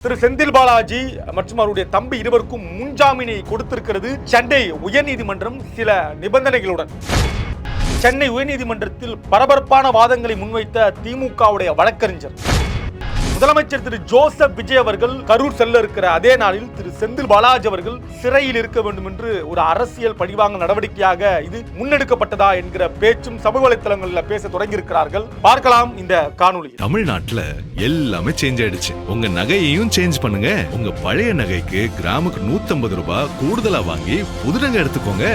திரு செந்தில் பாலாஜி மற்றும் அவருடைய தம்பி இருவருக்கும் முன்ஜாமீனை கொடுத்திருக்கிறது சென்னை உயர்நீதிமன்றம் சில நிபந்தனைகளுடன். சென்னை உயர்நீதிமன்றத்தில் பரபரப்பான வாதங்களை முன்வைத்த திமுகவுடைய வழக்கறிஞர் முதலமைச்சர் திரு ஜோசப் விஜய் அவர்கள் கரூர் செல்ல இருக்கிற அதே நாளில் திரு செந்தில் பாலாஜி அவர்கள் சிறையில் இருக்க வேண்டும் என்று ஒரு அரசியல் பழிவாங்க நடவடிக்கையாக இது முன்னெடுக்கப்பட்டதா என்கிற பேச்சும் சமூக வலைத்தளங்களில் பேச தொடங்கி இருக்கிறார்கள். பார்க்கலாம் இந்த காணொளி. தமிழ்நாட்டுல எல்லாமே சேஞ்ச் ஆயிடுச்சு. உங்க நகையையும் சேஞ்ச் பண்ணுங்க. உங்க பழைய நகைக்கு கிராமுக்கு 150 ரூபாய் கூடுதலா வாங்கி புது நகை எடுத்துக்கோங்க.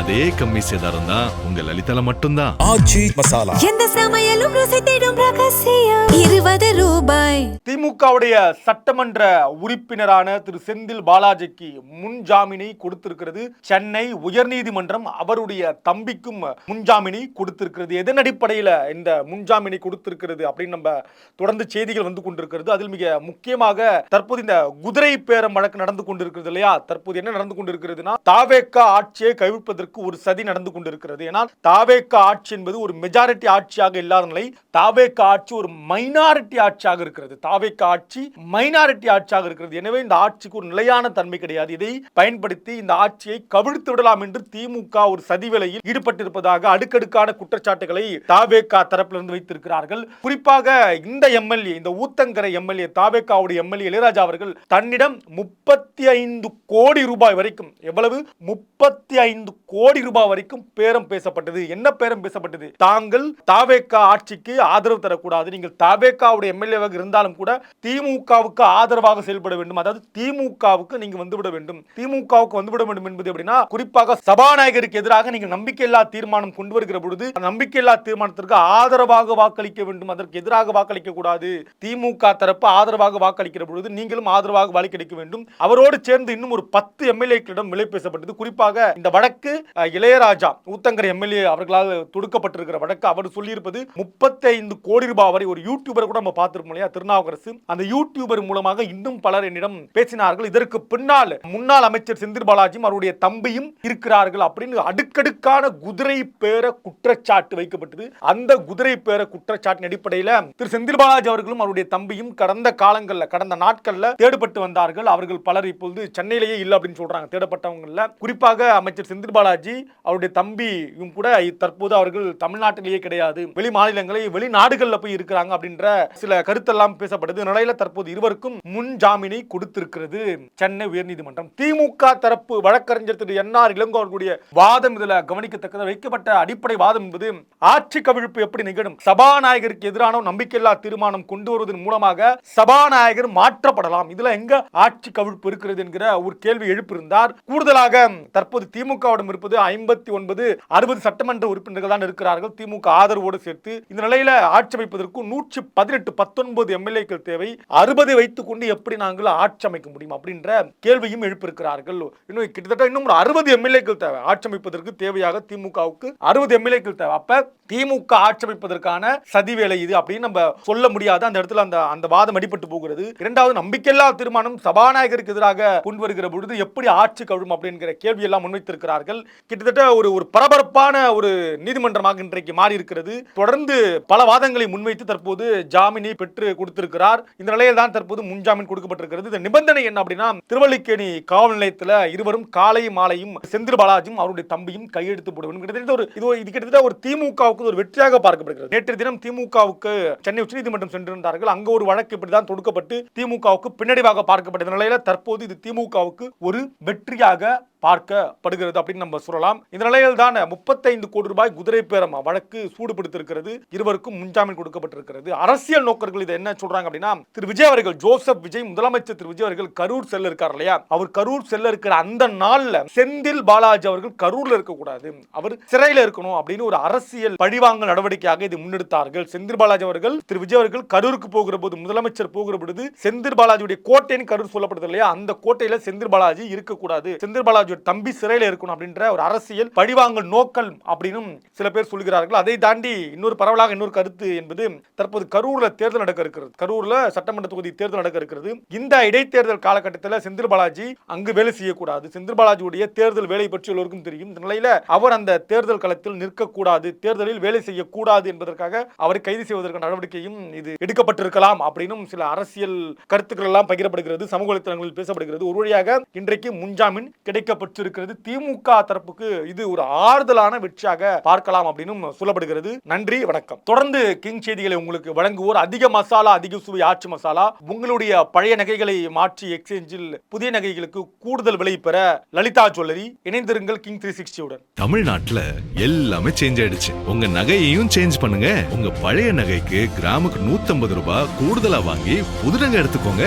அதே கம்மி சேதாரம் தான் உங்க லலிதால மட்டும்தான். ஆச்சி மசாலா எந்த சமையலும் ருசி தேடும் ரகசியம் 20 ரூபாய். திமுகவுடைய சட்டமன்ற உறுப்பினரான திரு செந்தில் பாலாஜிக்கு முன்ஜாமீனை கொடுத்திருக்கிறது சென்னை உயர்நீதிமன்றம். அவருடைய தம்பிக்கும் முன்ஜாமீனை கொடுத்திருக்கிறது. எதன் அடிப்படையில் இந்த முன்ஜாமீனை கொடுத்திருக்கிறது அப்படின்னு நம்ம தொடர்ந்து செய்திகள் வந்து கொண்டிருக்கிறது. அதில் மிக முக்கியமாக தற்போது இந்த குதிரை பேரம் வழக்கு நடந்து கொண்டிருக்கிறது இல்லையா? தற்போது என்ன நடந்து கொண்டிருக்கிறதுனா, தாவேகா ஆட்சியை கவிழ்ப்பதற்கு ஒரு சதி நடந்து கொண்டிருக்கிறது. ஏனால் தாவேகா ஆட்சி என்பது ஒரு மெஜாரிட்டி ஆட்சியாக இல்லாத நிலை. தாவேகா ஆட்சி ஒரு மைனாரிட்டி ஆட்சியாக இருக்கிறது. தாவேகா ஆட்சி மைனாரிட்டி ஆட்சியாக இருக்கிறது. எனவே இந்த ஆட்சிக்கு ஒரு நிலையான தன்மை கிடையாது. இதை பயன்படுத்தி இந்த ஆட்சியை கவிழ்த்து விடலாம் என்று திமுக ஒரு சதி வேலையில் ஈடுபட்டிருப்பதாக அடுக்கடுக்கான குற்றச்சாட்டுகளை தாவேகா தரப்பிலிருந்து வைத்திருக்கிறார்கள். குறிப்பாக இந்த எம்எல்ஏ, இந்த ஊத்தங்கரை எம்எல்ஏ, தாவேகாவுடைய எம்எல்ஏ இளையராஜா அவர்கள் தன்னிடம் 35 கோடி ரூபாய் வரைக்கும், எவ்வளவு 35 கோடி ரூபாய் வரைக்கும் பேரம் பேசப்பட்டது. என்ன பேரம் பேசப்பட்டது? தாங்கள் தாவேகா ஆட்சிக்கு ஆதரவு தரக்கூடாது, நீங்கள் தாவேகாவுடைய எம்எல்ஏவாக இருந்தாலும் கூட திமுகவுக்கு ஆதரவாக செயல்பட வேண்டும், அதாவது திமுகவுக்கு நீங்க வந்துவிட வேண்டும், திமுகவுக்கு வந்துவிட வேண்டும் என்பது எப்படின்னா, குறிப்பாக சபாநாயகருக்கு எதிராக நீங்கள் நம்பிக்கையில்லா தீர்மானம் கொண்டு வருகிற பொழுது நம்பிக்கையில்லா தீர்மானத்திற்கு ஆதரவாக வாக்களிக்க வேண்டும், அதற்கு எதிராக வாக்களிக்க கூடாது. திமுக தரப்பு ஆதரவாக வாக்களிக்கிற பொழுது நீங்களும் ஆதரவாக வாக்களிக்க வேண்டும். அவரோடு சேர்ந்து இன்னும் ஒரு 10 எம்எல்ஏக்களிடம் விலை பேசப்பட்டது. குறிப்பாக இந்த வழக்கு இளையராஜா ஊத்தங்கரை எம்எல்ஏ அவர்களால் தொடுக்கப்பட்டிருக்கிற வழக்கு. அவர் சொல்லியிருப்பது 35 கோடி ரூபாய் வரை. ஒரு யூடியூபர் கூட நம்ம பார்த்திருப்போம் இல்லையா, திருநாவுக்கரசு. அந்த யூடியூபர் மூலமாக இன்னும் பலர் என்னிடம் பேசினார்கள். இதற்கு பின்னால் முன்னாள் அமைச்சர் செந்தில் பாலாஜியும் அவருடைய தம்பியும் இருக்கிறார்கள் அப்படின்னு அடுக்கடுக்கான குதிரை பேர குற்றச்சாட்டு வைக்கப்பட்டது. அந்த குதிரை பேர குற்றச்சாட்டின் அடிப்படையில் திரு செந்தில் பாலாஜி அவர்களும் அவருடைய தம்பியும் கடந்த காலங்களில், கடந்த நாட்களில் தேடப்பட்டு வந்தார்கள். அவர்கள் பலர் இப்பொழுது சென்னையிலேயே இல்லை அப்படின்னு சொல்றாங்க. தேடப்பட்டவங்கள்ல குறிப்பாக அமைச்சர் செந்தில் பாலாஜி அவருடைய தம்பியும் கூட தற்போது அவர்கள் தமிழ்நாட்டிலேயே கிடையாது, வெளி மாநிலங்களை வெளிநாடுகளில் போய் இருக்கிறாங்க அப்படின்ற சில கருத்தெல்லாம் பேசப்பட்டது. நிலையில தற்போது இருவருக்கும் முன் ஜாமீனை கொடுத்திருக்கிறது சென்னை உயர்நீதிமன்றம். திமுக தரப்பு வழக்கறிஞர் திரு என்.ஆர். இளங்கோ அவர்களுடைய வாதம் இதுல கவனிக்கத்தக்கது. வைக்கப்பட்ட அடிப்படை வாதம் என்பது, ஆட்சி கவிழ்ப்பு எப்படி நிகழும்? சபாநாயகருக்கு எதிரான நம்பிக்கையில்லா தீர்மானம் கொண்டு வருவதன் மூலமாக சபாநாயகர் மாற்றப்படலாம். இதுல எங்க ஆட்சி கவிழ்ப்பு இருக்கிறது என்கிற ஒரு கேள்வி எழுப்பியிருந்தார். கூடுதலாக தற்போது திமுகவிடம் இருப்பது 59, 60 சட்டமன்ற உறுப்பினர்கள் தான் இருக்கிறார்கள் திமுக ஆதரவோடு சேர்த்து. இந்த நிலையில ஆட்சி அமைப்பதற்கு 118, 19 எம்எல்ஏக்கள் தேவை. 60 வைத்துக் கொண்டு எப்படி நாங்கள் ஆட்சி அமைக்க முடியும் அப்படின்ற கேள்வியும் எழுப்பியிருக்கிறார்கள். இன்னும் கிட்டத்தட்ட இன்னும் 60 எம்எல்ஏக்கள் தேவை ஆட்சி அமைப்பதற்கு. தேவையாக திமுகவுக்கு 60 எம்எல்ஏக்கள் தேவை. அப்ப திமுக ஆட்சி அமைப்பதற்கான சதி வேலை இது அப்படின்னு நம்ம சொல்ல முடியாது. அந்த இடத்துல அந்த வாதம் அடிபட்டு போகிறது. இரண்டாவது, நம்பிக்கையில்லா தீர்மானம் சபாநாயகருக்கு எதிராக கொண்டு வருகிற பொழுது எப்படி ஆட்சி கவிழும் அப்படிங்கிற கேள்வி எல்லாம் முன்வைத்திருக்கிறார்கள். கிட்டத்தட்ட ஒரு பரபரப்பான ஒரு நீதிமன்றமாக இன்றைக்கு மாறி இருக்கிறது. தொடர்ந்து பல வாதங்களை முன்வைத்து தற்போது ஜாமீனை பெற்று கொடுத்திருக்கிறார். இந்த நிலையில் தான் தற்போது முன்ஜாமீன் கொடுக்கப்பட்டிருக்கிறது. இந்த நிபந்தனை என்ன அப்படின்னா, திருவல்லிக்கேணி காவல் நிலையத்தில் இருவரும் காலையும் மாலையும் செந்தில் பாலாஜியும் அவருடைய தம்பியும் கையெழுத்து போட வேண்டும். கிட்டத்தட்ட ஒரு திமுகவுக்கு ஒரு வெற்றியாக பார்க்கப்படுகிறது. நேற்று தினம் திமுகவுக்கு சென்னை உச்சநீதிமன்றம் சென்றிருந்தார்கள். அங்க ஒரு வழக்கு இப்படிதான் தொடுக்கப்பட்டு திமுகவுக்கு பின்னடைவாக பார்க்கப்பட்ட நிலையில தற்போது இது திமுகவுக்கு ஒரு வெற்றியாக பார்க்கப்படுகிறது அப்படின்னு நம்ம சொல்லலாம். இந்த நிலையில் தான் 35 கோடி ரூபாய் குதிரை பேரம் வழக்கு சூடுபிடித்திருக்கிறது. இருவருக்கும் முன்ஜாமீன் கொடுக்கப்பட்டிருக்கிறது. அரசியல் நோக்கர்கள் இதை என்ன சொல்றாங்க அப்படின்னா, திரு விஜய் அவர்கள், ஜோசப் விஜய், முதலமைச்சர் திரு விஜய் அவர்கள் கரூர் செல்ல இருக்கார் இல்லையா, அவர் கரூர் செல்ல இருக்கிற அந்த நாள்ல செந்தில் பாலாஜி அவர்கள் கரூர்ல இருக்கக்கூடாது, அவர் சிறையில் இருக்கணும் அப்படின்னு ஒரு அரசியல் பழிவாங்கல் நடவடிக்கையாக இது முன்னெடுத்தார்கள். செந்தில் பாலாஜி அவர்கள், திரு விஜய் அவர்கள் கரூருக்கு போகிற போது, முதலமைச்சர் போகிற பொழுது செந்தில் பாலாஜியுடைய கோட்டைன்னு கரூர் சொல்லப்படுது இல்லையா, அந்த கோட்டையில செந்தில் பாலாஜி இருக்கக்கூடாது, செந்தில் பாலாஜி பாலாஜியோட தம்பி சிறையில இருக்கணும் அப்படின்ற ஒரு அரசியல் பழிவாங்கல் நோக்கல் அப்படின்னு சில பேர் சொல்கிறார்கள். அதை தாண்டி இன்னொரு பரவலாக இன்னொரு கருத்து என்பது தற்போது கரூர்ல தேர்தல் நடக்க இருக்கிறது. கரூர்ல சட்டமன்ற தொகுதி தேர்தல் நடக்க இருக்கிறது. இந்த இடைத்தேர்தல் காலகட்டத்தில் செந்தில் பாலாஜி அங்கு வேலை செய்யக்கூடாது. செந்தில் பாலாஜியுடைய தேர்தல் வேலை பற்றி எல்லோருக்கும் தெரியும். இந்த நிலையில அவர் அந்த தேர்தல் களத்தில் நிற்கக்கூடாது, தேர்தலில் வேலை செய்யக்கூடாது என்பதற்காக அவரை கைது செய்வதற்கான நடவடிக்கையும் இது எடுக்கப்பட்டிருக்கலாம் அப்படின்னும் சில அரசியல் கருத்துக்கள் எல்லாம் பகிரப்படுகிறது, சமூக வலைத்தளங்களில் பேசப்படுகிறது. ஒரு வழியாக இன்றைக்கு முன்ஜாமீன் கிடைக்கப்பட்டிருக்கிறது. திமுக தரப்புக்கு இது ஒரு ஆறுதலான வெற்றியாக பார்க்கலாம் அப்படின்னும் சொல்லப்படுகிறது. நன்றி, வணக்கம். தொடர்ந்து கிங் செய்திகளை உங்களுக்கு வழங்குவோர் அதிக மசாலா, அதிக சுவை ஆச்சி மசாலா. உங்களுடைய பழைய நகைகளை மாற்றி எக்ஸ்சேஞ்சில் புதிய நகைகளுக்கு கூடுதல் விலை பெற லலிதா ஜுவல்லரி. இணைந்திருங்கள் கிங் 360 உடன். தமிழ்நாட்டுல எல்லாமே சேஞ்ச் ஆயிடுச்சு. உங்க நகையையும் சேஞ்ச் பண்ணுங்க. உங்க பழைய நகைக்கு கிராமுக்கு 150 ரூபாய் கூடுதலா வாங்கி புது நகை எடுத்துக்கோங்க.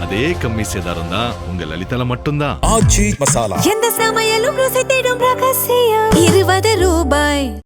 அதே கம்மி சேதாரம் தான் உங்க லலிதால மட்டும்தான். எந்த சமையலும் ருசி தேடும் ரகசியம் 20 ரூபாய்.